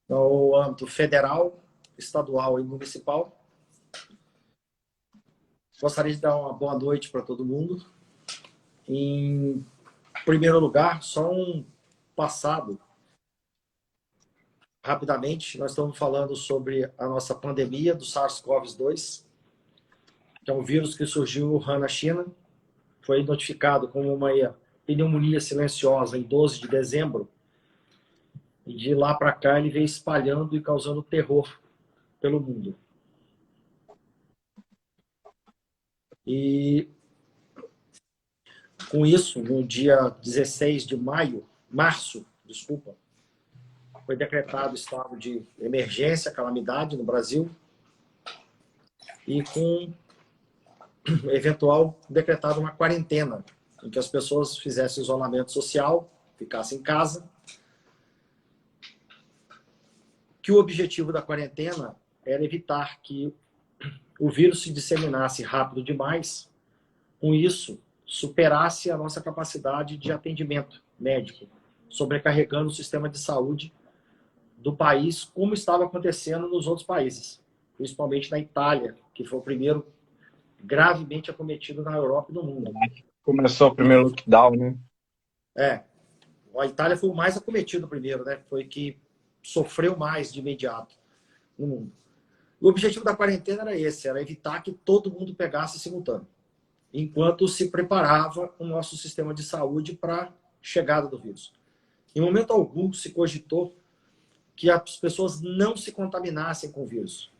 no âmbito federal, estadual e municipal. Gostaria de dar uma boa noite para todo mundo. Em primeiro lugar, só um passado. Rapidamente, nós estamos falando sobre a nossa pandemia do SARS-CoV-2, que é um vírus que surgiu em Wuhan, na China. Foi notificado como uma pneumonia silenciosa em 12 de dezembro. E de lá para cá ele veio espalhando e causando terror pelo mundo. E com isso, no dia 16 de março, foi decretado estado de emergência, calamidade no Brasil, e com eventual decretado uma quarentena, em que as pessoas fizessem isolamento social, ficassem em casa. Que o objetivo da quarentena era evitar que o vírus se disseminasse rápido demais, com isso superasse a nossa capacidade de atendimento médico, sobrecarregando o sistema de saúde do país, como estava acontecendo nos outros países, principalmente na Itália, que foi o primeiro gravemente acometido na Europa e no mundo. Começou o primeiro lockdown, né? A Itália foi o mais acometido primeiro, né? Foi que sofreu mais de imediato no mundo. O objetivo da quarentena era esse, era evitar que todo mundo pegasse simultâneo, enquanto se preparava o nosso sistema de saúde para a chegada do vírus. Em momento algum se cogitou que as pessoas não se contaminassem com o vírus.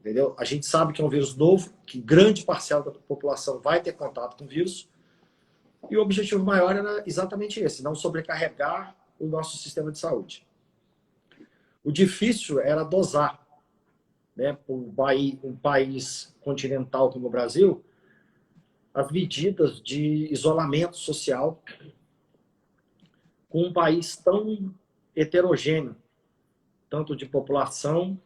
Entendeu? A gente sabe que é um vírus novo, que grande parcela da população vai ter contato com o vírus, e o objetivo maior era exatamente esse, não sobrecarregar o nosso sistema de saúde. O difícil era dosar, né, um país continental como o Brasil, as medidas de isolamento social com um país tão heterogêneo, tanto de população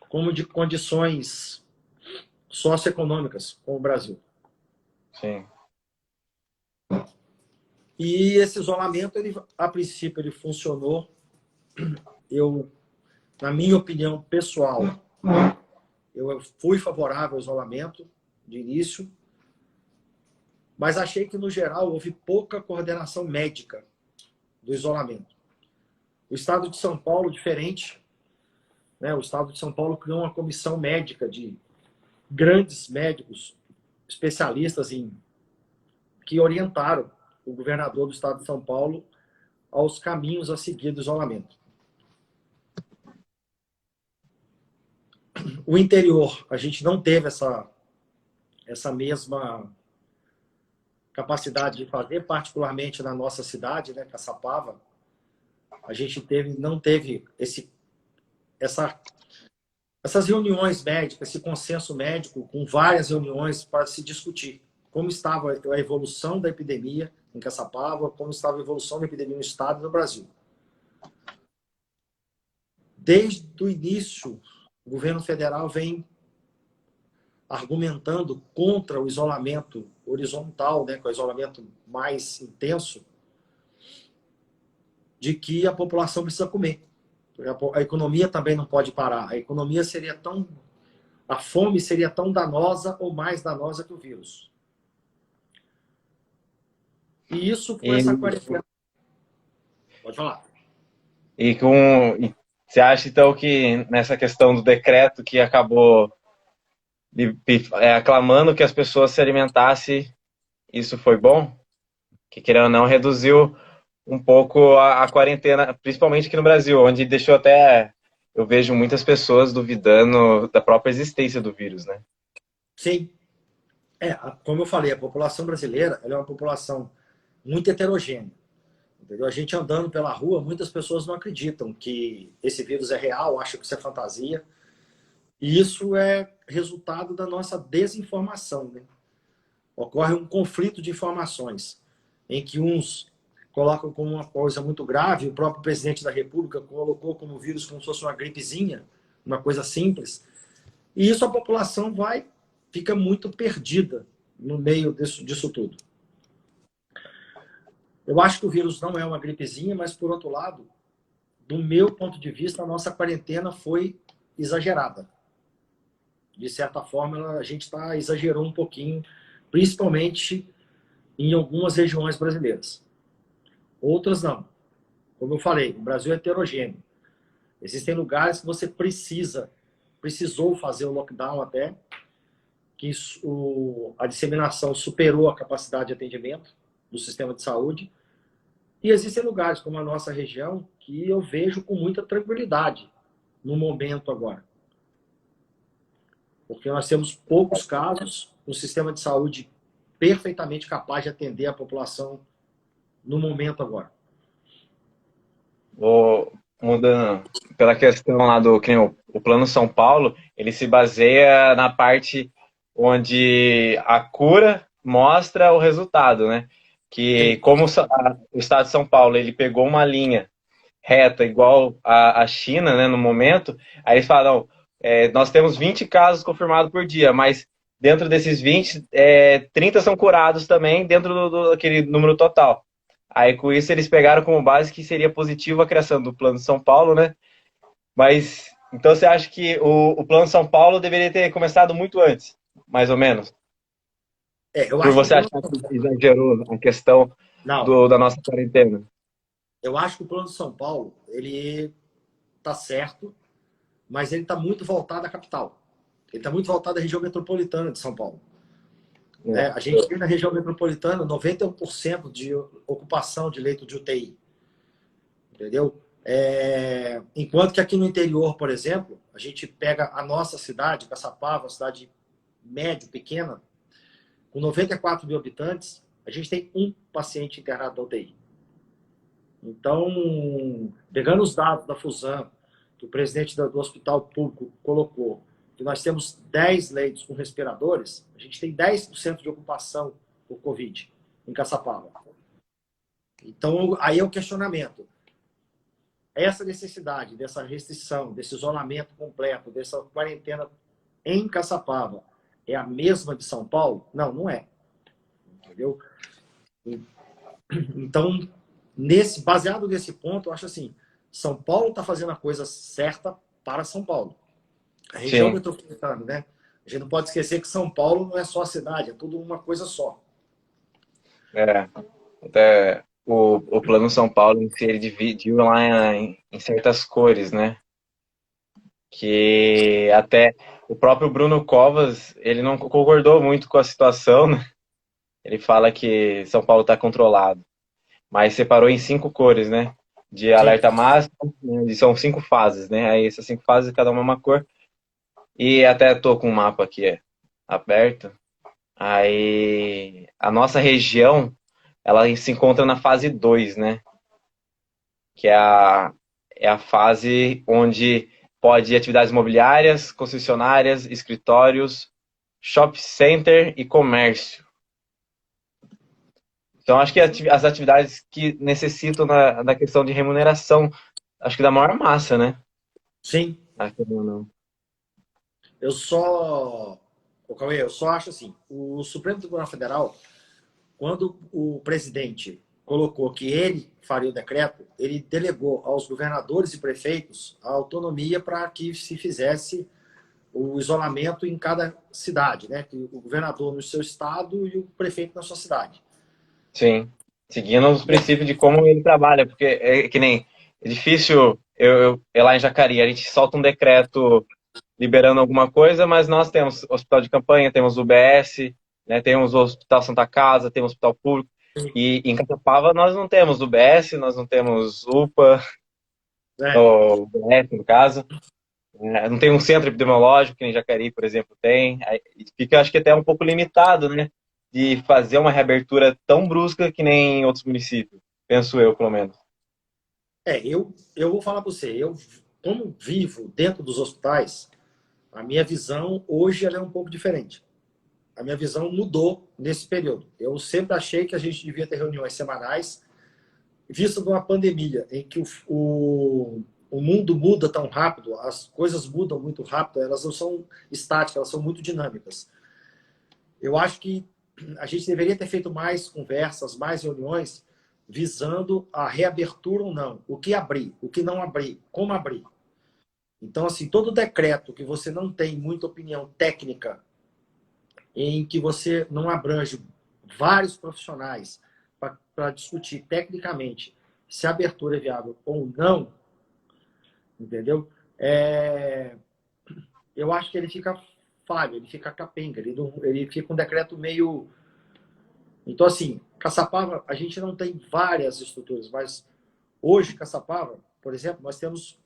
como de condições socioeconômicas, como o Brasil. Sim. E esse isolamento, a princípio, ele funcionou. Na minha opinião pessoal, eu fui favorável ao isolamento de início, mas achei que, no geral, houve pouca coordenação médica do isolamento. O Estado de São Paulo, diferente, né? O Estado de São Paulo criou uma comissão médica de grandes médicos, especialistas que orientaram o governador do Estado de São Paulo aos caminhos a seguir do isolamento. O interior, a gente não teve essa mesma capacidade de fazer, particularmente na nossa cidade, né, Caçapava. A gente não teve essas reuniões médicas, esse consenso médico, com várias reuniões para se discutir como estava a evolução da epidemia em Caçapava, como estava a evolução da epidemia no estado e no Brasil. Desde o início, o governo federal vem argumentando contra o isolamento horizontal, né, com o isolamento mais intenso, de que a população precisa comer. A economia também não pode parar. A fome seria tão danosa ou mais danosa que o vírus. E isso com essa quarentena. Pode falar. E você acha, então, que nessa questão do decreto que acabou aclamando que as pessoas se alimentassem, isso foi bom? Que, querendo ou não, reduziu um pouco a quarentena, principalmente aqui no Brasil, onde deixou até... Eu vejo muitas pessoas duvidando da própria existência do vírus, né? Sim. Como eu falei, a população brasileira ela é uma população muito heterogênea. Entendeu? A gente andando pela rua, muitas pessoas não acreditam que esse vírus é real, acham que isso é fantasia. E isso é resultado da nossa desinformação, né? Ocorre um conflito de informações, em que uns colocam como uma coisa muito grave, o próprio presidente da República colocou como vírus como se fosse uma gripezinha, uma coisa simples. E isso a população fica muito perdida no meio disso tudo. Eu acho que o vírus não é uma gripezinha, mas, por outro lado, do meu ponto de vista, a nossa quarentena foi exagerada. De certa forma, a gente exagerou um pouquinho, principalmente em algumas regiões brasileiras. Outras não. Como eu falei, o Brasil é heterogêneo. Existem lugares que você precisou fazer o lockdown até, que a disseminação superou a capacidade de atendimento do sistema de saúde. E existem lugares, como a nossa região, que eu vejo com muita tranquilidade no momento agora. Porque nós temos poucos casos, um sistema de saúde perfeitamente capaz de atender a população no momento agora. Mudando pela questão lá do que nem o Plano São Paulo, ele se baseia na parte onde a cura mostra o resultado, né? Que como o estado de São Paulo ele pegou uma linha reta igual a China, né, no momento, aí eles falam, nós temos 20 casos confirmados por dia, mas dentro desses 20, 30 são curados também dentro daquele número total. Aí com isso eles pegaram como base que seria positivo a criação do Plano São Paulo, né? Mas então você acha que o Plano São Paulo deveria ter começado muito antes, mais ou menos? Eu Por acho que o você plano... achar que exagerou a questão Não, da nossa quarentena? eu acho que o plano de São Paulo, ele está certo, mas ele está muito voltado à capital. Ele está muito voltado à região metropolitana de São Paulo. A gente tem na região metropolitana 91% de ocupação de leito de UTI. Entendeu? Enquanto que aqui no interior, por exemplo, a gente pega a nossa cidade, Caçapava, uma cidade médio, pequena, com 94 mil habitantes, a gente tem um paciente internado na UTI. Então, pegando os dados da Fusan, que o presidente do hospital público colocou, que nós temos 10 leitos com respiradores, a gente tem 10% de ocupação por Covid em Caçapava. Então, aí é o questionamento. Essa necessidade dessa restrição, desse isolamento completo, dessa quarentena em Caçapava, é a mesma de São Paulo? Não, não é. Entendeu? Então, baseado nesse ponto, eu acho assim, São Paulo está fazendo a coisa certa para São Paulo. A região Sim. metropolitana, né? A gente não pode esquecer que São Paulo não é só a cidade, é tudo uma coisa só. Até o Plano São Paulo em si, ele dividiu lá em certas cores, né? Que até o próprio Bruno Covas, ele não concordou muito com a situação, né? Ele fala que São Paulo está controlado, mas separou em 5 cores, né? De Sim. alerta máximo, né? E são 5 fases, né? Aí essas 5 fases, cada uma cor. E até tô com o mapa aqui aberto. Aí a nossa região, ela se encontra na fase 2, né? Que é a fase onde pode ir atividades imobiliárias, concessionárias, escritórios, shopping center e comércio. Então, acho que as atividades que necessitam da questão de remuneração, acho que da maior massa, né? Sim. Acho que não. Cauê, eu só acho assim, o Supremo Tribunal Federal, quando o presidente colocou que ele faria o decreto, ele delegou aos governadores e prefeitos a autonomia para que se fizesse o isolamento em cada cidade, né? O governador no seu estado e o prefeito na sua cidade. Sim, seguindo os princípios de como ele trabalha, porque é que nem é difícil lá em Jacareí, a gente solta um decreto liberando alguma coisa, mas nós temos hospital de campanha, temos UBS, né, temos o Hospital Santa Casa, temos hospital público, e em Caçapava nós não temos UBS, nós não temos UPA, ou UBS no caso, não tem um centro epidemiológico que em Jacareí, por exemplo, tem, aí fica acho que até um pouco limitado, né, de fazer uma reabertura tão brusca que nem em outros municípios, penso eu, pelo menos. Eu vou falar para você, eu, como vivo dentro dos hospitais, a minha visão hoje ela é um pouco diferente. A minha visão mudou nesse período. Eu sempre achei que a gente devia ter reuniões semanais, vista de uma pandemia, em que o mundo muda tão rápido, as coisas mudam muito rápido, elas não são estáticas, elas são muito dinâmicas. Eu acho que a gente deveria ter feito mais conversas, mais reuniões, visando a reabertura ou não, o que abrir, o que não abrir, como abrir. Então, assim, todo decreto que você não tem muita opinião técnica, em que você não abrange vários profissionais para discutir tecnicamente se a abertura é viável ou não, entendeu? Eu acho que ele fica falho, ele fica capenga, ele fica um decreto meio... Então, assim, Caçapava, a gente não tem várias estruturas, mas hoje, Caçapava, por exemplo, nós temos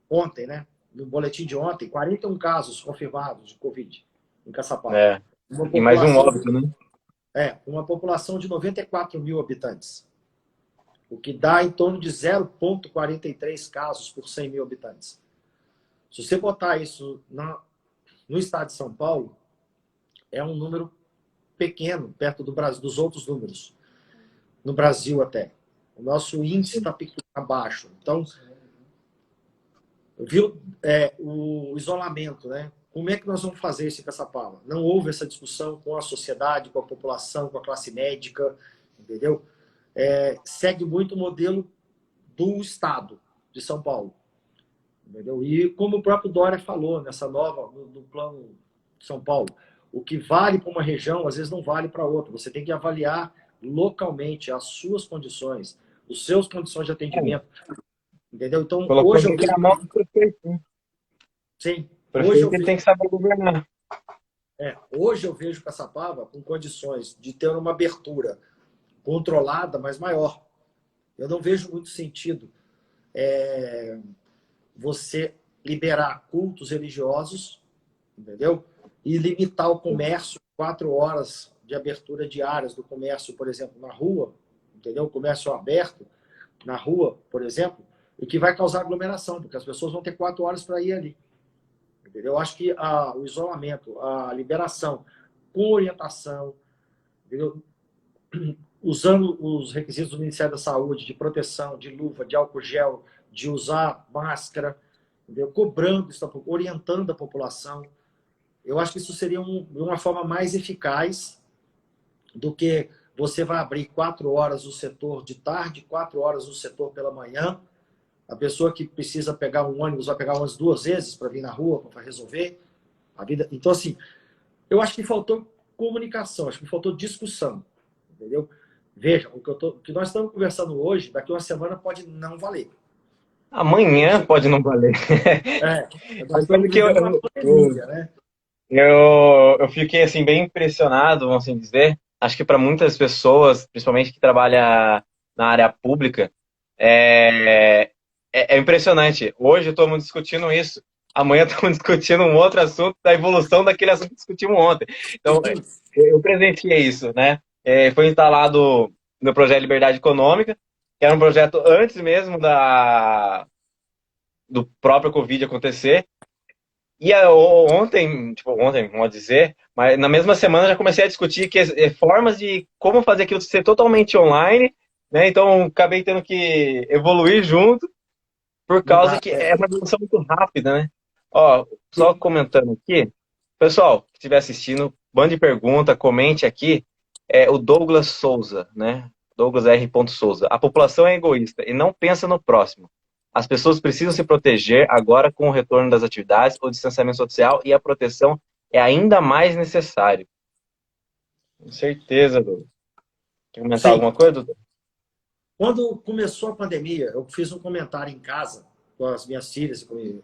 ontem, né, no boletim de ontem, 41 casos confirmados de Covid em Caçapava. É. Uma E mais um população óbito, né? uma população de 94 mil habitantes, o que dá em torno de 0,43 casos por 100 mil habitantes. Se você botar isso no estado de São Paulo, é um número pequeno, perto do Brasil, dos outros números, no Brasil até. O nosso índice está abaixo. Então, viu o isolamento, né? Como é que nós vamos fazer isso em Caçapava? Não houve essa discussão com a sociedade, com a população, com a classe médica, entendeu? Segue muito o modelo do Estado de São Paulo, entendeu? E como o próprio Dória falou nessa no plano de São Paulo, o que vale para uma região, às vezes não vale para outra. Você tem que avaliar localmente as suas condições, os seus condições de atendimento, entendeu? Então, Colocou hoje eu aqui vejo... na mão do prefeito, né? Sim, O hoje eu prefeito ele vejo... tem que saber governar. Hoje eu vejo Caçapava com condições de ter uma abertura controlada, mas maior. Eu não vejo muito sentido você liberar cultos religiosos, entendeu? E limitar o comércio, 4 horas de abertura diárias do comércio, por exemplo, na rua, entendeu? Comércio aberto na rua, por exemplo, o que vai causar aglomeração, porque as pessoas vão ter 4 horas para ir ali. Entendeu? Eu acho que o isolamento, a liberação com orientação, entendeu? Usando os requisitos do Ministério da Saúde de proteção, de luva, de álcool gel, de usar máscara, entendeu? Cobrando, orientando a população. Eu acho que isso seria uma forma mais eficaz do que você vai abrir 4 horas o setor de tarde, 4 horas o setor pela manhã. A pessoa que precisa pegar um ônibus vai pegar umas 2 vezes para vir na rua, para resolver a vida. Então, assim, eu acho que faltou comunicação, acho que faltou discussão, entendeu? Veja, o que nós estamos conversando hoje, daqui a uma semana pode não valer. Amanhã pode não valer. Nós Coisa estamos que vivendo uma pandemia, né? eu fiquei assim bem impressionado, vamos assim dizer. Acho que para muitas pessoas, principalmente que trabalham na área pública, é impressionante. Hoje estamos discutindo isso. Amanhã estamos discutindo um outro assunto da evolução daquele assunto que discutimos ontem. Então, eu presenciei isso, né? Foi instalado no projeto Liberdade Econômica, que era um projeto antes mesmo do próprio Covid acontecer. E ontem, vamos dizer, mas na mesma semana já comecei a discutir formas de como fazer aquilo ser totalmente online, né? Então, acabei tendo que evoluir junto, por causa Mudar. que é uma evolução muito rápida, né? Ó, só comentando aqui, pessoal que estiver assistindo, mande pergunta, comente aqui. O Douglas Souza, né? Douglas R. Souza. A população é egoísta e não pensa no próximo. As pessoas precisam se proteger agora com o retorno das atividades, o distanciamento social e a proteção é ainda mais necessário. Com certeza, Douglas. Quer comentar Sim. alguma coisa, doutor? Quando começou a pandemia, eu fiz um comentário em casa com as minhas filhas e comigo,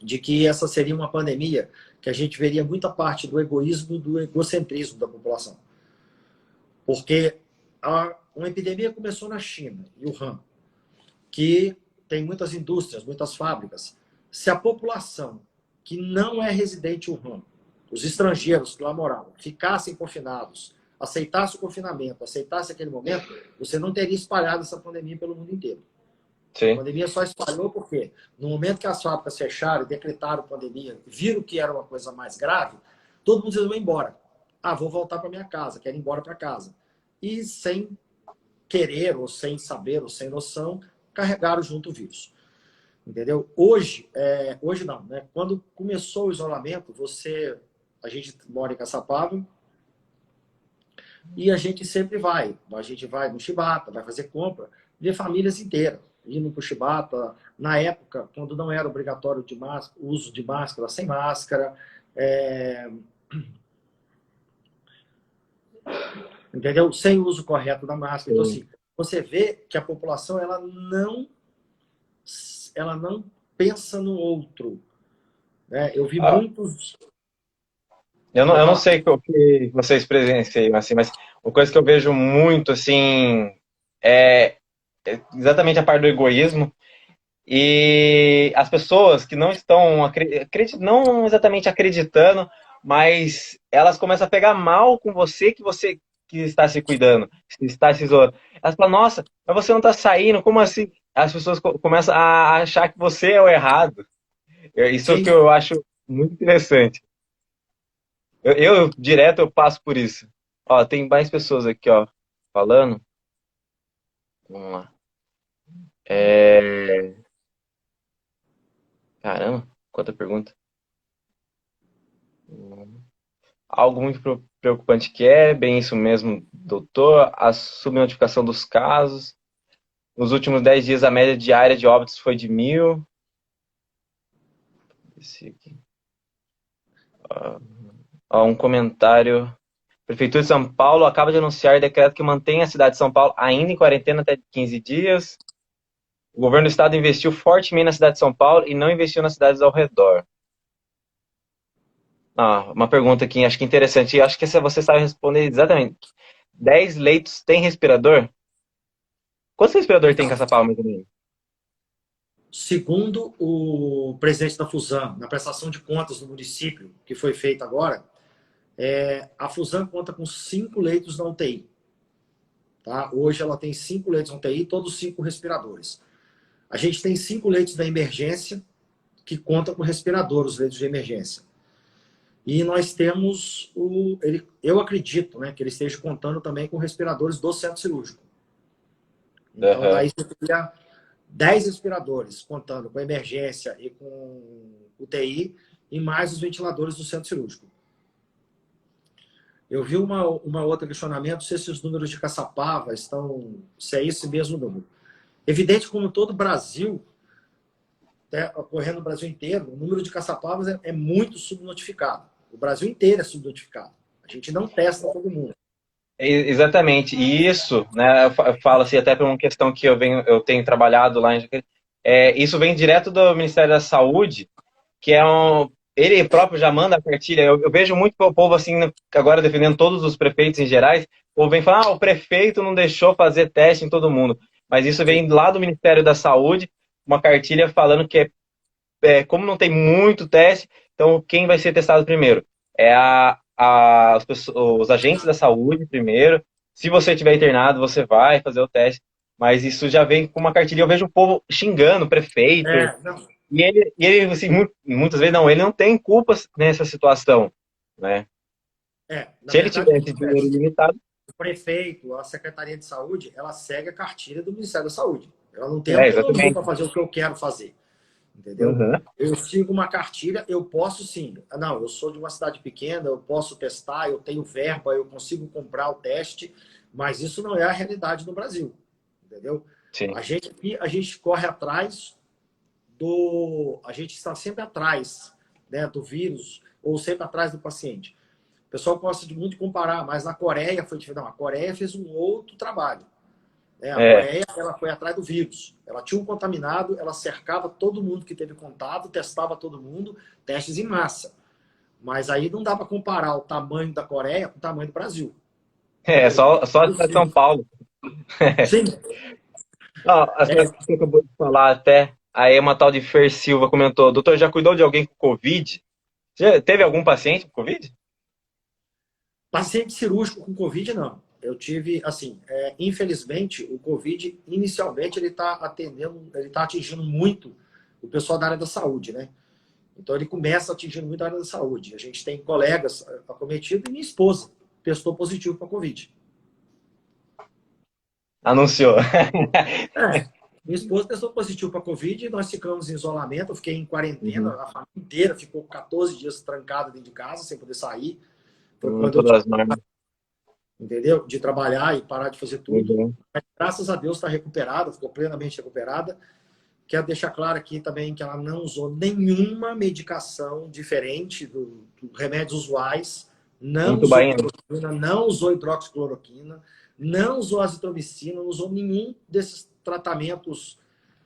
de que essa seria uma pandemia que a gente veria muita parte do egoísmo e do egocentrismo da população. Porque uma epidemia começou na China, em Wuhan, que tem muitas indústrias, muitas fábricas. Se a população que não é residente em Wuhan, os estrangeiros que lá moravam, ficassem confinados, aceitasse o confinamento, aceitasse aquele momento, você não teria espalhado essa pandemia pelo mundo inteiro. Sim. A pandemia só espalhou porque, no momento que as fábricas fecharam e decretaram pandemia, viram que era uma coisa mais grave, todo mundo resolveu ir embora. Vou voltar para minha casa, quero ir embora para casa. E sem querer, ou sem saber, ou sem noção, carregaram junto o vírus. Entendeu? Hoje não, né? Quando começou o isolamento, a gente mora em Caçapava, E a gente sempre vai. A gente vai no Chibata, vai fazer compra, vê famílias inteiras indo para o Chibata. Na época, quando não era obrigatório de máscara, o uso de máscara, sem máscara. É, entendeu? Sem uso correto da máscara. Então, Sim. assim, você vê que a população ela não pensa no outro. Né? Eu vi Ah, muitos. eu Pode não falar? sei o que vocês presenciam, assim, mas uma coisa que eu vejo muito, assim, é exatamente a parte do egoísmo. E as pessoas que não estão, não exatamente acreditando, mas elas começam a pegar mal com você que está se cuidando, que está se isolando. Elas falam, nossa, mas você não está saindo, como assim? As pessoas começam a achar que você é o errado. Isso é o Sim. que eu acho muito interessante. Direto eu passo por isso. Ó, tem mais pessoas aqui, ó, falando. Vamos lá. Caramba, quanta pergunta. Algo muito preocupante que é, bem isso mesmo, doutor, a subnotificação dos casos. Nos últimos 10 dias, a média diária de óbitos foi de 1.000. Esse aqui. Ó, um comentário. Prefeitura de São Paulo acaba de anunciar decreto que mantém a cidade de São Paulo ainda em quarentena até 15 dias. O governo do estado investiu fortemente na cidade de São Paulo e não investiu nas cidades ao redor. Ah, uma pergunta aqui, acho que interessante, e acho que essa você sabe responder exatamente. 10 leitos tem respirador? Quantos respiradores tem em Então, Caçapava, mais ou menos? segundo o presidente da Fusan, na prestação de contas do município, que foi feita agora, a Fusan conta com 5 leitos na UTI. Tá? Hoje ela tem 5 leitos na UTI, todos 5 respiradores. A gente tem 5 leitos da emergência, que contam com respirador, os leitos de emergência. E nós temos eu acredito, né, que ele esteja contando também com respiradores do centro cirúrgico. Então, Aham. daí você teria 10 respiradores, contando com emergência e com UTI, e mais os ventiladores do centro cirúrgico. Eu vi uma outra questionamento se esses números de Caçapava se é esse mesmo número. Evidente, como todo o Brasil, ocorrendo no Brasil inteiro, o número de Caçapavas é muito subnotificado. O Brasil inteiro é subnotificado. A gente não testa todo mundo. Exatamente. E isso, né, eu falo assim, até por uma questão que eu tenho trabalhado lá em Jacareí, isso vem direto do Ministério da Saúde, que ele próprio já manda a cartilha. Eu vejo muito o povo assim, agora defendendo todos os prefeitos em gerais, o povo vem falar, o prefeito não deixou fazer teste em todo mundo. Mas isso Sim. vem lá do Ministério da Saúde, uma cartilha falando que como não tem muito teste, então quem vai ser testado primeiro? É os agentes da saúde primeiro. Se você tiver internado, você vai fazer o teste. Mas isso já vem com uma cartilha. Eu vejo o povo xingando o prefeito. Não, E ele assim, muitas vezes, não, ele não tem culpa nessa situação. Né? na Se ele verdade, o que tivesse dinheiro acontece? ilimitado, O prefeito, a Secretaria de Saúde, ela segue a cartilha do Ministério da Saúde. Ela não tem autonomia exatamente. para fazer o que eu quero fazer. Entendeu? Uhum. Eu sigo uma cartilha, eu posso sim. Não, eu sou de uma cidade pequena, eu posso testar, eu tenho verba, eu consigo comprar o teste, mas isso não é a realidade no Brasil. Entendeu? Sim. A gente corre atrás a gente está sempre atrás, né, do vírus, ou sempre atrás do paciente. O pessoal gosta muito de comparar, mas na Coreia foi diferente. Não, a Coreia fez um outro trabalho. Né? A É, Coreia, ela foi atrás do vírus. Ela tinha um contaminado, ela cercava todo mundo que teve contato, testava todo mundo, testes em massa. Mas aí não dá para comparar o tamanho da Coreia com o tamanho do Brasil. Entendeu? só a cidade de São Paulo. Sim. Ó, É, você acabou de falar até, aí uma tal de Fer Silva comentou, doutor, já cuidou de alguém com Covid? Já teve algum paciente com Covid? paciente cirúrgico com Covid, não. Eu tive, assim, infelizmente, o Covid, inicialmente, ele está atingindo muito o pessoal da área da saúde, né? Então, ele começa atingindo muito a área da saúde. A gente tem colegas acometidos e minha esposa testou positivo para Covid. Anunciou. Minha esposa testou positivo para Covid e nós ficamos em isolamento. Eu fiquei em quarentena, Uhum. a família inteira ficou 14 dias trancada dentro de casa, sem poder sair. Foi quando eu Todas tive as normas. entendeu? De trabalhar e parar de fazer tudo. Uhum. Mas, graças a Deus está recuperada, ficou plenamente recuperada. Quero deixar claro aqui também que ela não usou nenhuma medicação diferente dos remédios usuais, não Muito usou bem. cloroquina, não usou hidroxicloroquina, não usou azitromicina, não usou nenhum desses tratamentos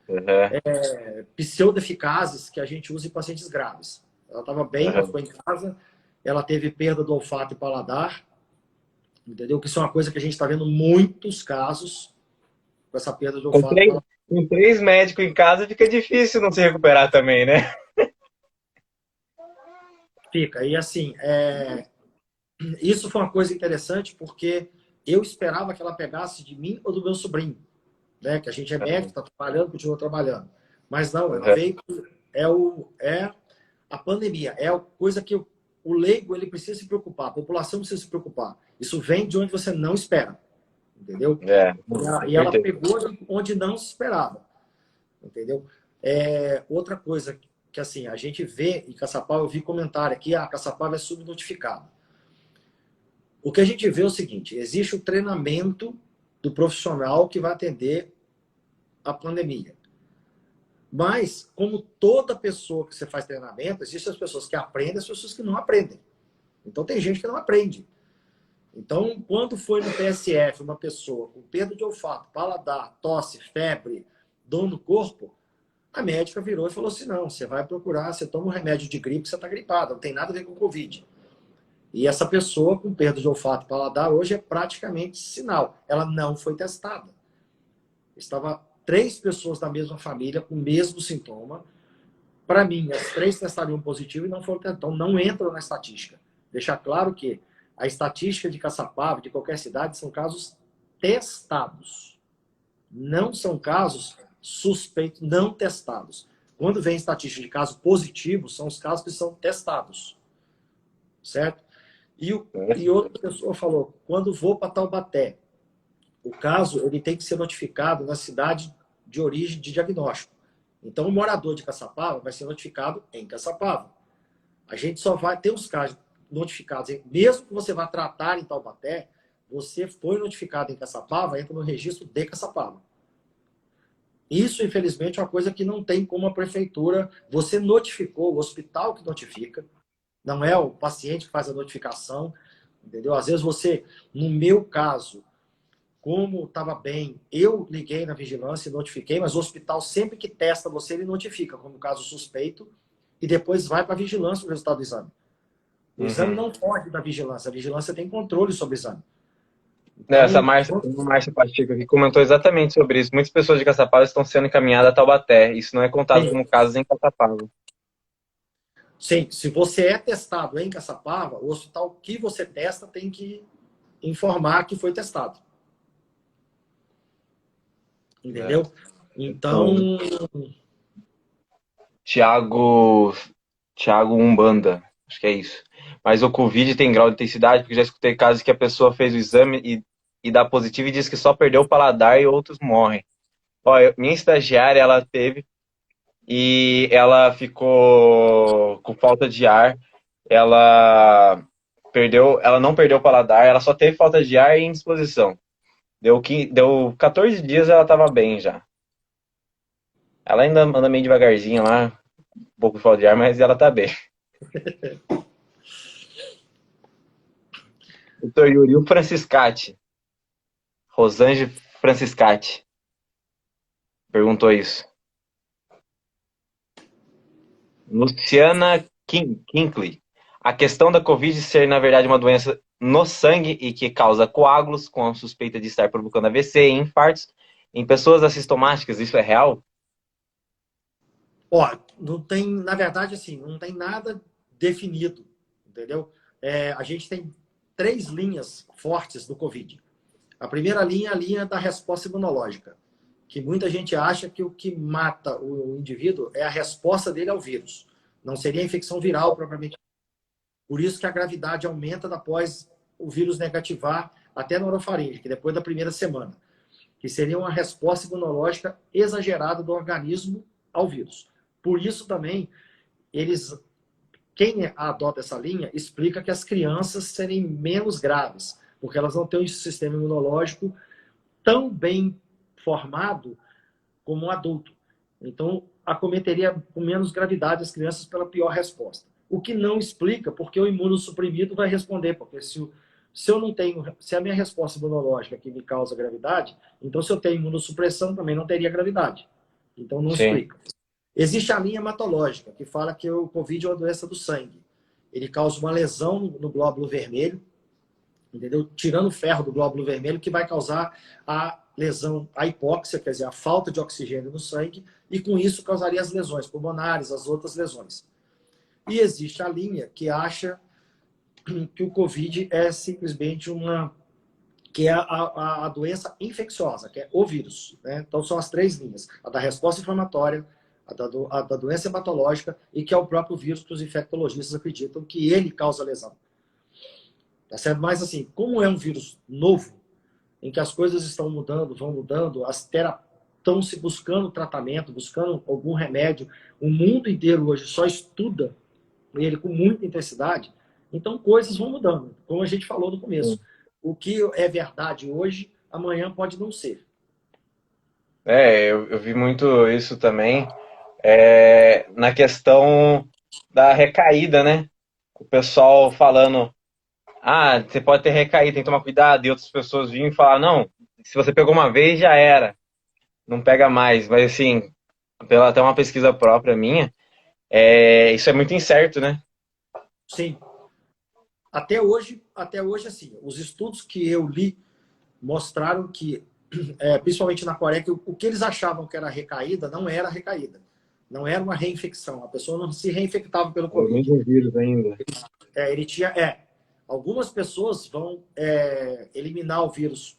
Uhum. pseudo-eficazes que a gente usa em pacientes graves. Ela estava bem, ela Uhum. ficou em casa, ela teve perda do olfato e paladar, entendeu? Que isso é uma coisa que a gente está vendo muitos casos com essa perda de Com olfato e três, paladar. com três médicos em casa fica difícil não se recuperar também, né? Fica. E assim, isso foi uma coisa interessante porque eu esperava que ela pegasse de mim ou do meu sobrinho, né? Que a gente é médico, Uhum. está trabalhando, continua trabalhando. Mas não, ela Uhum. veio. É a pandemia, é a coisa que o leigo ele precisa se preocupar, a população precisa se preocupar. Isso vem de onde você não espera, entendeu? É, com E ela certeza. pegou de onde não se esperava, entendeu? Outra coisa que assim, a gente vê em Caçapava, eu vi comentário aqui, Caçapava é subnotificado. O que a gente vê é o seguinte, existe o treinamento do profissional que vai atender a pandemia. Mas, como toda pessoa que você faz treinamento, existem as pessoas que aprendem e as pessoas que não aprendem. Então, tem gente que não aprende. Então, quando foi no PSF uma pessoa com perda de olfato, paladar, tosse, febre, dor no corpo, a médica virou e falou assim, não, você vai procurar, você toma um remédio de gripe, você está gripado, não tem nada a ver com Covid. E essa pessoa com perda de olfato e paladar hoje é praticamente sinal. Ela não foi testada. Estava 3 pessoas da mesma família com o mesmo sintoma. Para mim, as 3 testariam positivo e não foram testadas. Então, não entram na estatística. Deixar claro que a estatística de Caçapava, de qualquer cidade, são casos testados. Não são casos suspeitos, não testados. Quando vem estatística de casos positivos, são os casos que são testados. Certo? E outra pessoa falou, quando vou para Taubaté, o caso ele tem que ser notificado na cidade de origem de diagnóstico. Então, o morador de Caçapava vai ser notificado em Caçapava. A gente só vai ter os casos notificados, mesmo que você vá tratar em Taubaté, você foi notificado em Caçapava, entra no registro de Caçapava. Isso, infelizmente, é uma coisa que não tem como a prefeitura. Você notificou, o hospital que notifica, não é o paciente que faz a notificação, entendeu? Às vezes você, no meu caso, como estava bem, eu liguei na vigilância e notifiquei, mas o hospital sempre que testa você, ele notifica como caso suspeito e depois vai para a vigilância o resultado do exame. O exame Uhum. não pode da vigilância, a vigilância tem controle sobre o exame. Essa Então, Márcia, a Márcia Pacheco aqui comentou exatamente sobre isso. Muitas pessoas de Caçapava estão sendo encaminhadas a Taubaté. Isso não é contado sim, como casos em Caçapava. sim, se você é testado em Caçapava, o hospital que você testa tem que informar que foi testado. É. Entendeu? Então, Então, Tiago, Tiago Umbanda, acho que é isso. Mas o Covid tem grau de intensidade, porque já escutei casos que a pessoa fez o exame e dá positivo e diz que só perdeu o paladar e outros morrem. Olha, minha estagiária, ela teve e ela ficou com falta de ar. Ela não perdeu o paladar, ela só teve falta de ar e indisposição. Deu 14 dias ela estava bem já. Ela ainda anda meio devagarzinho lá, um pouco de falta de ar, mas ela tá bem. Doutor Yuri, o Franciscati, Rosange Franciscati, perguntou isso. Luciana Kinkley. A questão da Covid ser, na verdade, uma doença no sangue e que causa coágulos, com a suspeita de estar provocando AVC e infartos em pessoas assintomáticas, isso é real? ó, não tem, na verdade, assim, não tem nada definido, entendeu? A gente tem 3 linhas fortes do Covid. A primeira linha é a linha da resposta imunológica, que muita gente acha que o que mata o indivíduo é a resposta dele ao vírus. Não seria a infecção viral propriamente. Por isso que a gravidade aumenta após o vírus negativar até na orofaringe, que depois da primeira semana, que seria uma resposta imunológica exagerada do organismo ao vírus. Por isso também, quem adota essa linha explica que as crianças serem menos graves, porque elas não têm um sistema imunológico tão bem formado como um adulto. Então, acometeria com menos gravidade as crianças pela pior resposta. O que não explica porque o imunossuprimido vai responder, porque se eu não tenho, se a minha resposta imunológica que me causa gravidade, então se eu tenho imunossupressão também não teria gravidade. Então não Sim. explica. Existe a linha hematológica, que fala que o Covid é uma doença do sangue. Ele causa uma lesão no glóbulo vermelho, entendeu? Tirando o ferro do glóbulo vermelho, que vai causar a lesão, a hipóxia, quer dizer, a falta de oxigênio no sangue, e com isso causaria as lesões pulmonares, as outras lesões. E existe a linha que acha que o Covid é simplesmente que é a doença infecciosa, que é o vírus, né? Então são as três linhas: a da resposta inflamatória, a da doença hematológica e que é o próprio vírus que os infectologistas acreditam que ele causa lesão. Tá certo? Mas assim, como é um vírus novo, em que as coisas estão mudando, vão mudando, estão se buscando tratamento, buscando algum remédio, o mundo inteiro hoje só estuda ele com muita intensidade, então coisas vão mudando, como a gente falou no começo. O que é verdade hoje, amanhã pode não ser. Eu vi muito isso também, na questão da recaída, né? O pessoal falando, você pode ter recaído, tem que tomar cuidado, e outras pessoas vinham e falar, não, se você pegou uma vez, já era, não pega mais. Mas assim, pela até uma pesquisa própria minha, isso é muito incerto, né? Sim. Até hoje, assim, os estudos que eu li mostraram que, principalmente na Coreia, que o que eles achavam que era recaída não era recaída. Não era uma reinfecção. A pessoa não se reinfectava pelo É o Covid. mesmo vírus ainda. Ele tinha. Algumas pessoas vão eliminar o vírus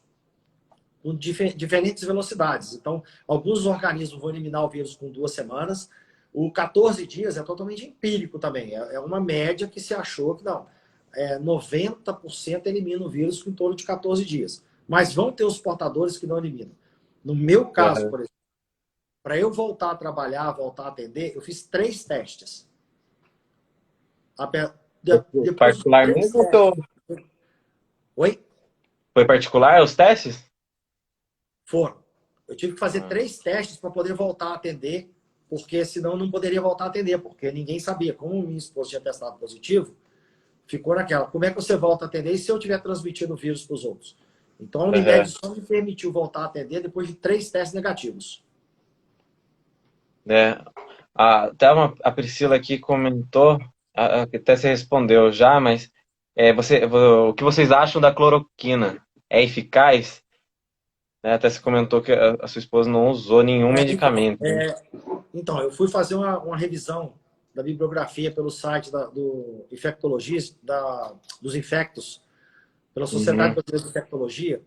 com diferentes velocidades. Então, alguns organismos vão eliminar o vírus com 2 semanas. O 14 dias é totalmente empírico também. É uma média que se achou que não. 90% elimina o vírus em torno de 14 dias. Mas vão ter os portadores que não eliminam. No meu caso, por exemplo, para eu voltar a trabalhar, voltar a atender, eu fiz 3 testes. Depois Particular mesmo? Oi? Foi particular os testes? Foram. Eu tive que fazer 3 testes para poder voltar a atender, porque senão não poderia voltar a atender, porque ninguém sabia. Como minha esposa tinha testado positivo, ficou naquela. Como é que você volta a atender e se eu tiver transmitindo o vírus para os outros? Então a Unimed só me permitiu voltar a atender depois de 3 testes negativos. Até a Priscila aqui comentou, até você respondeu já, mas o que vocês acham da cloroquina? É eficaz? Até você comentou que a sua esposa não usou nenhum medicamento. Então, eu fui fazer uma revisão da bibliografia pelo site do infectologista, dos infectos, pela Sociedade Brasileira de Infectologia,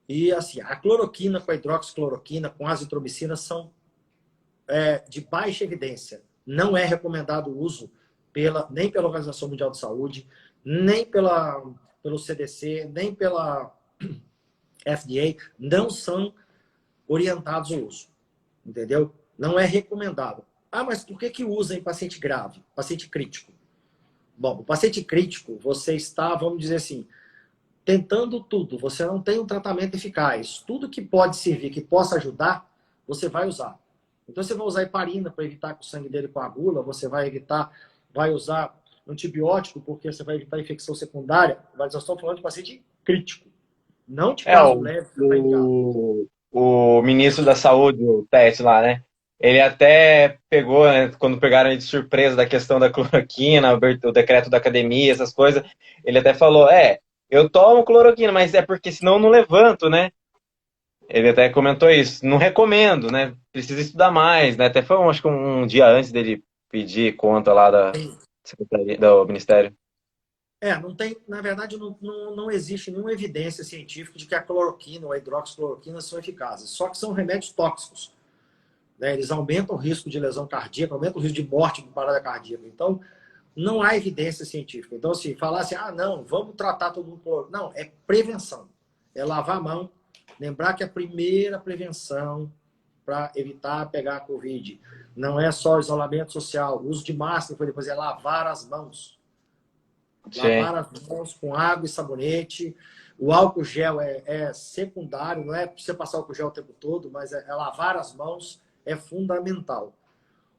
e assim, a cloroquina com a hidroxicloroquina, com azitromicina, são de baixa evidência. Não é recomendado o uso nem pela Organização Mundial de Saúde, nem pelo CDC, nem pela FDA, não são orientados ao uso. Entendeu? Não é recomendado. Mas por que usa em paciente grave, paciente crítico? Bom, o paciente crítico, você está, vamos dizer assim, tentando tudo, você não tem um tratamento eficaz. Tudo que pode servir, que possa ajudar, você vai usar. Então você vai usar heparina para evitar que o sangue dele coagula, você vai usar antibiótico porque você vai evitar infecção secundária, mas nós estamos falando de paciente crítico, não de caso leve. O ministro da Saúde, o Tete lá, né? Ele até pegou, né, quando pegaram ele de surpresa da questão da cloroquina, o decreto da academia, essas coisas, ele até falou, eu tomo cloroquina, mas é porque senão eu não levanto, né? Ele até comentou isso, não recomendo, né? Precisa estudar mais, né? Até foi, acho que um dia antes dele pedir conta lá do Ministério. Não tem, na verdade, não existe nenhuma evidência científica de que a cloroquina ou a hidroxicloroquina são eficazes. Só que são remédios tóxicos. Né? Eles aumentam o risco de lesão cardíaca, aumentam o risco de morte por parada cardíaca. Então, não há evidência científica. Então, assim, falar assim, não, vamos tratar todo mundo com... Não, é prevenção. É lavar a mão. Lembrar que a primeira prevenção para evitar pegar a Covid não é só isolamento social, o uso de máscara, foi depois, é lavar as mãos. Sim. Lavar as mãos com água e sabonete, O álcool gel é secundário, não é para você passar álcool gel o tempo todo, mas é lavar as mãos é fundamental.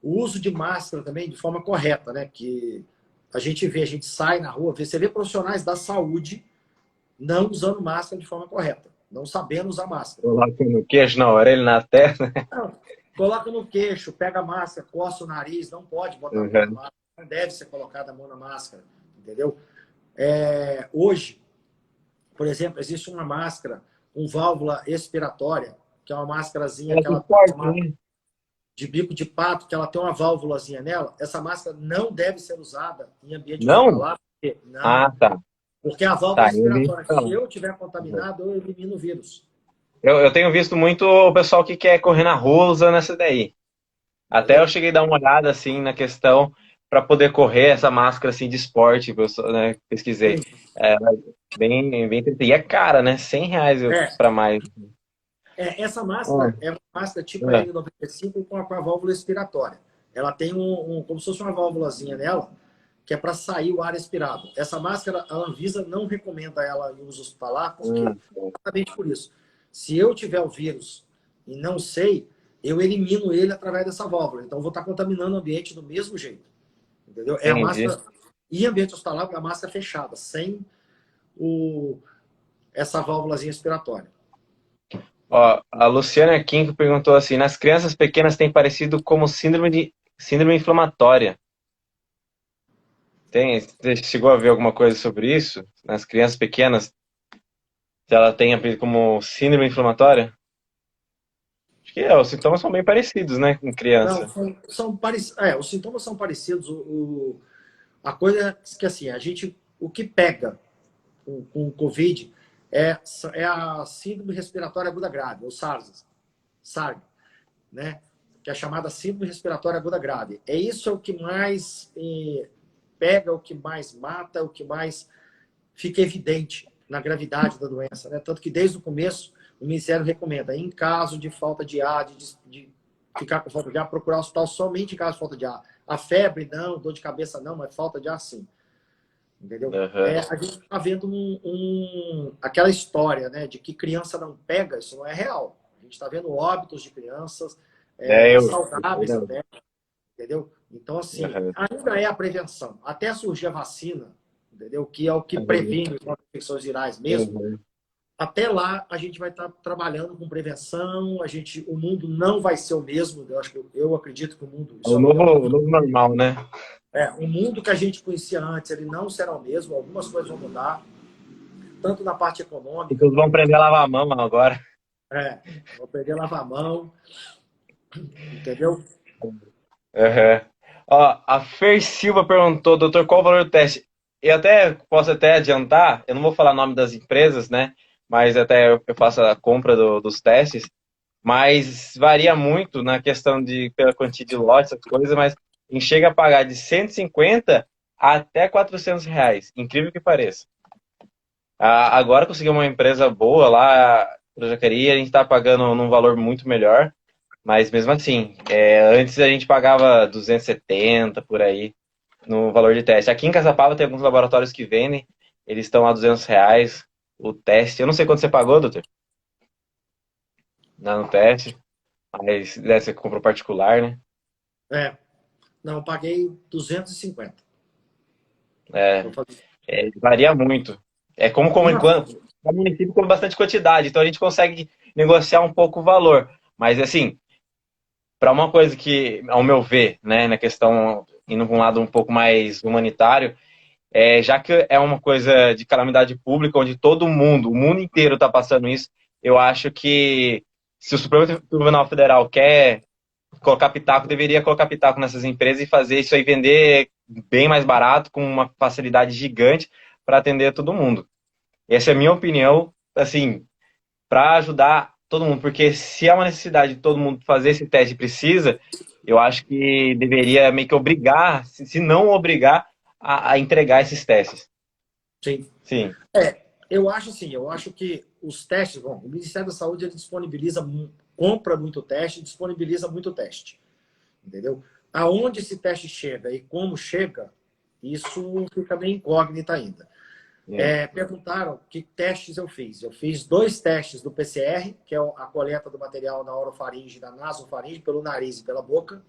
O uso de máscara também de forma correta, né? Que a gente sai na rua, você vê profissionais da saúde não usando máscara de forma correta, não sabendo usar máscara. Coloca no queixo, na orelha, na testa. Não, coloca no queixo, pega a máscara, coça o nariz, não pode botar a mão na Uhum. máscara, não deve ser colocada a mão na máscara, entendeu? Hoje, por exemplo, existe uma máscara com válvula expiratória, que é uma máscarazinha que Parece ela forte, né? de bico de pato, que ela tem uma válvulazinha nela. Essa máscara não deve ser usada em ambiente Não? hospitalar, porque não, Ah, tá. porque a válvula Tá, eu vi. expiratória, se eu tiver contaminado, eu elimino o vírus. Eu tenho visto muito o pessoal que quer correr na rua usando essa daí. Até eu Entendeu? cheguei a dar uma olhada assim na questão para poder correr essa máscara assim de esporte, que eu né, pesquisei. Sim. É bem, e é cara, né? R$ 100 É, para mais. essa Ah, máscara é uma máscara tipo a ah, N95 com a válvula expiratória. Ela tem como se fosse uma válvulazinha nela, que é para sair o ar expirado. Essa máscara, a Anvisa não recomenda ela em uso hospitalar, porque exatamente por isso. Se eu tiver o vírus e não sei, eu elimino ele através dessa válvula. Então, eu vou estar contaminando o ambiente do mesmo jeito. Entendeu? É a entendi. máscara. E ambiente hospitalar é a máscara fechada, sem essa válvulazinha expiratória. Ó, a Luciana Kim perguntou assim: nas crianças pequenas tem parecido como síndrome inflamatória. Você chegou a ver alguma coisa sobre isso? Nas crianças pequenas, se ela tem como síndrome inflamatória? Acho que os sintomas são bem parecidos, né, com Não, criança. são parecidos. Os sintomas são parecidos. A coisa é que assim, o que pega com o Covid é a síndrome respiratória aguda grave, ou SARS, né? Que é a chamada síndrome respiratória aguda grave. Isso é o que mais pega, o que mais mata, o que mais fica evidente na gravidade da doença, né? Tanto que desde o começo o Ministério recomenda, em caso de falta de ar, de ficar com falta de ar, procurar o hospital somente em caso de falta de ar. A febre não, dor de cabeça não, mas falta de ar sim. Entendeu? Aham. A gente está vendo aquela história, né, de que criança não pega, isso não é real. A gente está vendo óbitos de crianças É, eu saudáveis lembro. até, entendeu? Então, assim, Aham. ainda é a prevenção. Até surgir a vacina, entendeu? Que é o que Aham. previne as infecções virais mesmo. Aham. Até lá, a gente vai estar trabalhando com prevenção, o mundo não vai ser o mesmo, eu acredito que o mundo, É isso é uma opinião o novo normal, né? o mundo que a gente conhecia antes, ele não será o mesmo, algumas coisas vão mudar, tanto na parte As econômica, pessoas vão aprender a lavar a mão agora. vou aprender a lavar a mão, entendeu? Aham. Ó, a Fer Silva perguntou, doutor, qual o valor do teste? Eu até posso até adiantar, eu não vou falar o nome das empresas, né? Mas até eu faço a compra dos testes, mas varia muito na questão de pela quantia de lotes, essas coisas, mas a gente chega a pagar de 150 até R$ 400, incrível que pareça. Agora consegui uma empresa boa lá para Jacareí, a gente está pagando num valor muito melhor, mas mesmo assim, antes a gente pagava 270 por aí no valor de teste. Aqui em Caçapava tem alguns laboratórios que vendem, eles estão a R$ 200 o teste. Eu não sei quanto você pagou, doutor, no teste, mas você comprou particular, né? É, não, eu paguei 250. É, Vou fazer varia muito. É como uma. enquanto é um município com bastante quantidade, então a gente consegue negociar um pouco o valor. Mas assim, para uma coisa que, ao meu ver, né, na questão indo para um lado um pouco mais humanitário, já que é uma coisa de calamidade pública, onde todo mundo, o mundo inteiro está passando isso, eu acho que se o Supremo Tribunal Federal quer colocar pitaco, deveria colocar pitaco nessas empresas e fazer isso aí vender bem mais barato, com uma facilidade gigante para atender todo mundo. Essa é a minha opinião, assim, para ajudar todo mundo, porque se há uma necessidade de todo mundo fazer esse teste e precisa, eu acho que deveria meio que obrigar, se não obrigar, a entregar esses testes. Sim. Sim. Eu acho assim, eu acho que os testes, bom, o Ministério da Saúde ele disponibiliza, compra muito teste, disponibiliza muito teste, entendeu? Aonde esse teste chega e como chega, isso fica bem incógnito ainda. Perguntaram que testes eu fiz. Eu fiz 2 testes do PCR, que é a coleta do material na orofaringe, da nasofaringe, pelo nariz e pela boca.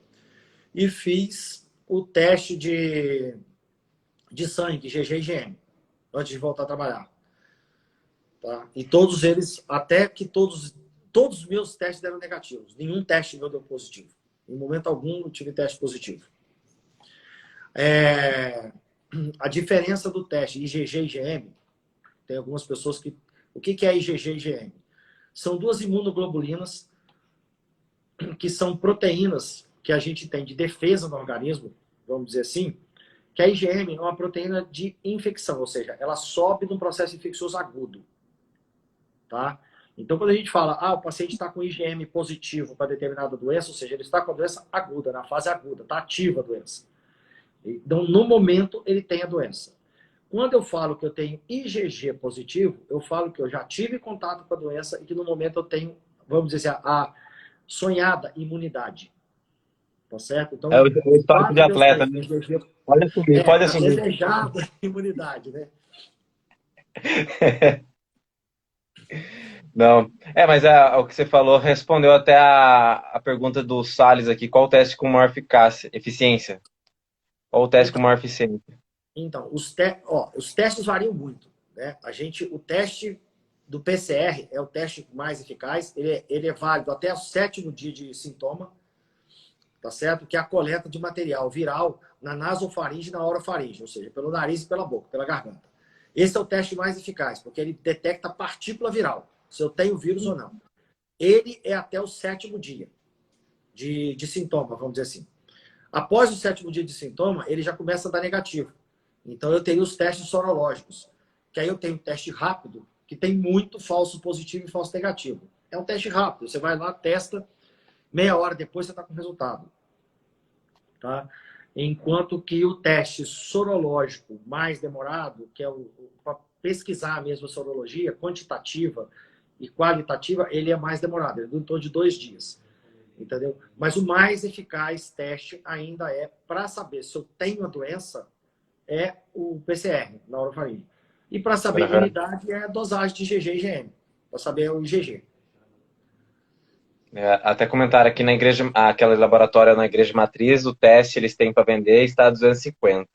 E fiz o teste de sangue, IgG e IgM, antes de voltar a trabalhar. Tá? E todos eles, até que todos os meus testes deram negativos. Nenhum teste meu deu positivo. Em momento algum eu tive teste positivo. A diferença do teste IgG e IgM, tem algumas pessoas que... O que é IgG e IgM? São 2 imunoglobulinas que são proteínas que a gente tem de defesa no organismo, vamos dizer assim, que a IgM é uma proteína de infecção, ou seja, ela sobe num processo infeccioso agudo. Tá? Então, quando a gente fala, o paciente está com IgM positivo para determinada doença, ou seja, ele está com a doença aguda, na fase aguda, está ativa a doença. Então, no momento, ele tem a doença. Quando eu falo que eu tenho IgG positivo, eu falo que eu já tive contato com a doença e que no momento eu tenho, vamos dizer assim, a sonhada imunidade. Tá certo? Então, É o histórico de atleta, né? IgG, Pode assumir, pode a assumir. desejada imunidade, né? Não. Mas o que você falou respondeu até a pergunta do Salles aqui. Qual o teste com maior eficiência? Qual o teste com maior eficiência? Então, os testes variam muito. Né? O teste do PCR é o teste mais eficaz. Ele é válido até o 7º dia de sintoma, tá certo? Que é a coleta de material viral na nasofaringe e na orofaringe, ou seja, pelo nariz e pela boca, pela garganta. Esse é o teste mais eficaz, porque ele detecta partícula viral, se eu tenho vírus ou não. Ele é até o 7º dia de sintoma, vamos dizer assim. Após o 7º dia de sintoma, ele já começa a dar negativo. Então, eu tenho os testes sorológicos, que aí eu tenho um teste rápido, que tem muito falso positivo e falso negativo. É um teste rápido. Você vai lá, testa, meia hora depois você está com o resultado. Tá? Enquanto que o teste sorológico mais demorado, que é para pesquisar mesmo a sorologia, quantitativa e qualitativa, ele é mais demorado. Ele é em torno de 2 dias. Entendeu? Mas o mais eficaz teste ainda é para saber se eu tenho a doença, é o PCR, na orofaringe. E para saber a imunidade é a dosagem de IgG e IgM, para saber o IgG. Até comentaram aqui na igreja, aquele laboratório na igreja matriz, o teste eles têm para vender está a 250.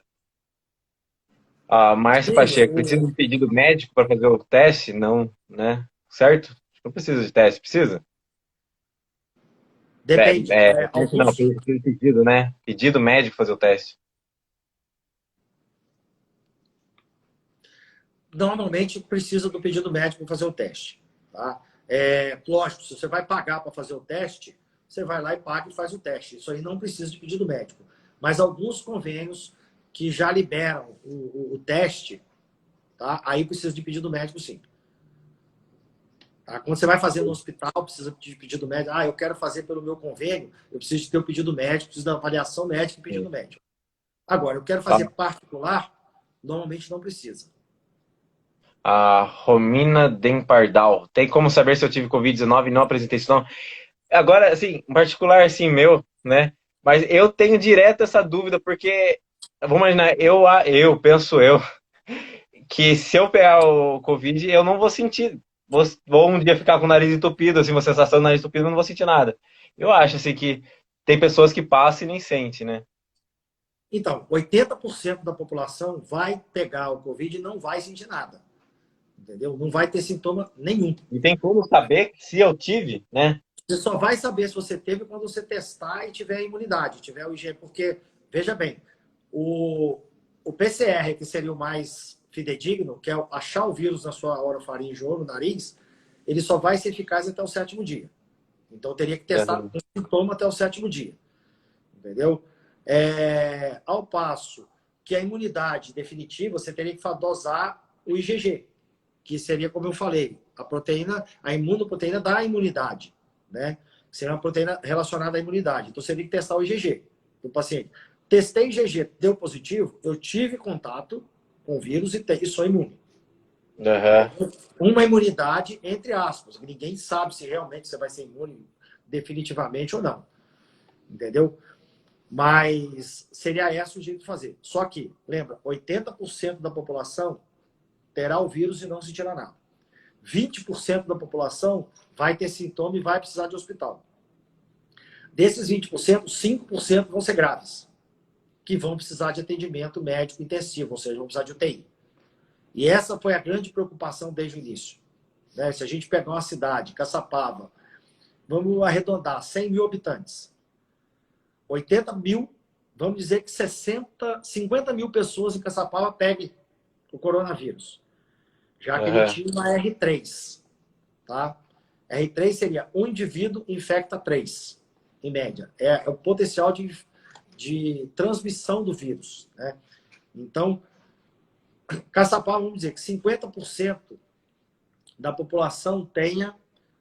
Márcia Pacheco, precisa de pedido médico para fazer o teste? Não, né? Certo? Não precisa de teste, precisa? Depende. Não, precisa de pedido, né? Pedido médico fazer o teste. Normalmente precisa do pedido médico para fazer o teste. Tá? Lógico, se você vai pagar para fazer o teste, você vai lá e paga e faz o teste. Isso aí não precisa de pedido médico. Mas alguns convênios que já liberam o teste, tá? Aí precisa de pedido médico, sim. Tá? Quando você vai fazer no hospital, precisa de pedido médico. Eu quero fazer pelo meu convênio, eu preciso de ter o pedido médico, preciso da avaliação médica e pedido médico. Agora, eu quero fazer particular, normalmente não precisa. A Romina Dempardal. Tem como saber se eu tive Covid-19 e não apresentei sinal? Agora, assim, em particular, assim, meu, né? Mas eu tenho direto essa dúvida, porque, vamos imaginar, penso eu, que se eu pegar o Covid, eu não vou sentir. Vou um dia ficar com o nariz entupido, assim, uma sensação do nariz entupido, eu não vou sentir nada. Eu acho, assim, que tem pessoas que passam e nem sentem, né? Então, 80% da população vai pegar o Covid e não vai sentir nada. Entendeu? Não vai ter sintoma nenhum. E tem como saber se eu tive, né? Você só vai saber se você teve quando você testar e tiver a imunidade, tiver o IgE, porque, veja bem, o PCR, que seria o mais fidedigno, que é achar o vírus na sua orofaringe ou no nariz, ele só vai ser eficaz até o 7º dia. Então, teria que testar um sintoma até o 7º dia. Entendeu? Ao passo que a imunidade definitiva, você teria que dosar o IgG, que seria, como eu falei, a imunoproteína da imunidade, né? Seria uma proteína relacionada à imunidade. Então, você teria que testar o IgG do paciente. Testei IgG, deu positivo, eu tive contato com o vírus e sou imune. Uma imunidade, entre aspas. Ninguém sabe se realmente você vai ser imune definitivamente ou não. Entendeu? Mas seria esse o jeito de fazer. Só que, lembra, 80% da população terá o vírus e não sentirá nada. 20% da população vai ter sintoma e vai precisar de hospital. Desses 20%, 5% vão ser graves, que vão precisar de atendimento médico intensivo, ou seja, vão precisar de UTI. E essa foi a grande preocupação desde o início. Né? Se a gente pegar uma cidade, Caçapava, vamos arredondar, 100 mil habitantes, 80 mil, vamos dizer que 50 mil pessoas em Caçapava peguem o coronavírus, já que ele tinha uma R3. Tá? R3 seria um indivíduo infecta 3, em média. É o potencial de transmissão do vírus. Né? Então, Caçapava, vamos dizer que 50% da população tenha